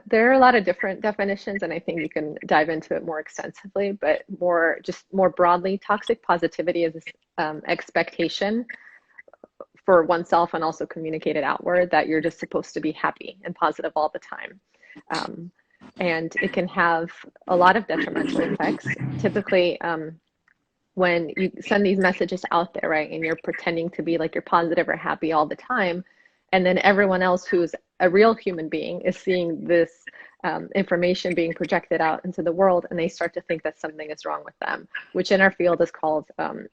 There are a lot of different definitions, and I think you can dive into it more extensively, but more broadly, toxic positivity is this expectation for oneself and also communicated outward that you're just supposed to be happy and positive all the time. Um, and it can have a lot of detrimental effects. Typically, when you send these messages out there, right, and you're pretending to be like you're positive or happy all the time, and then everyone else who's a real human being is seeing this information being projected out into the world, and they start to think that something is wrong with them, which in our field is called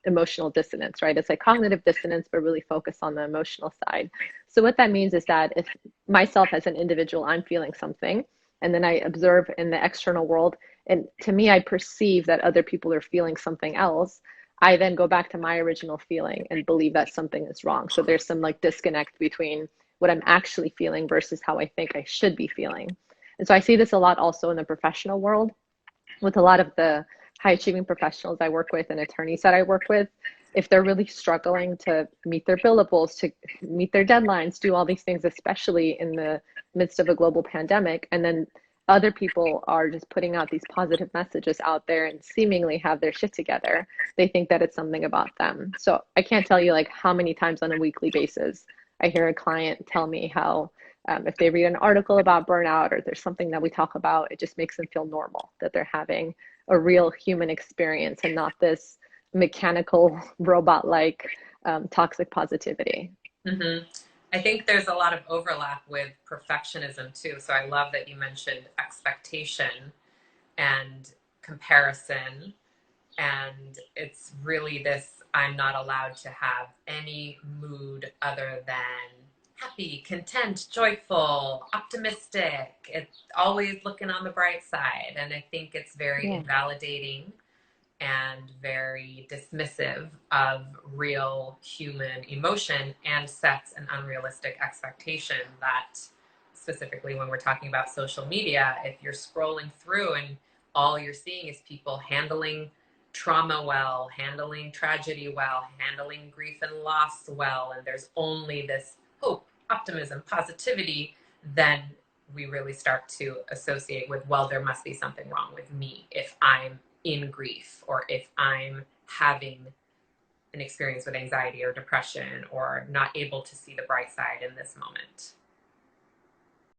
emotional dissonance, right? It's like cognitive dissonance, but really focused on the emotional side. So what that means is that if myself as an individual, I'm feeling something, and then I observe in the external world, and to me, I perceive that other people are feeling something else. I then go back to my original feeling and believe that something is wrong. So there's some like disconnect between what I'm actually feeling versus how I think I should be feeling. And so I see this a lot also in the professional world with a lot of the high achieving professionals I work with and attorneys that I work with. If they're really struggling to meet their billables, to meet their deadlines, do all these things, especially in the midst of a global pandemic, and then other people are just putting out these positive messages out there and seemingly have their shit together, they think that it's something about them. So I can't tell you like how many times on a weekly basis I hear a client tell me how if they read an article about burnout or there's something that we talk about, it just makes them feel normal, that they're having a real human experience and not this mechanical robot-like toxic positivity. Hmm. I think there's a lot of overlap with perfectionism too. So I love that you mentioned expectation and comparison. And it's really this I'm not allowed to have any mood other than happy, content, joyful, optimistic. It's always looking on the bright side. And I think it's very Yeah. invalidating and very dismissive of real human emotion and sets an unrealistic expectation that, specifically when we're talking about social media, if you're scrolling through and all you're seeing is people handling trauma well, handling tragedy well, handling grief and loss well, and there's only this hope, optimism, positivity, then we really start to associate with, well, there must be something wrong with me if I'm in grief or if I'm having an experience with anxiety or depression or not able to see the bright side in this moment.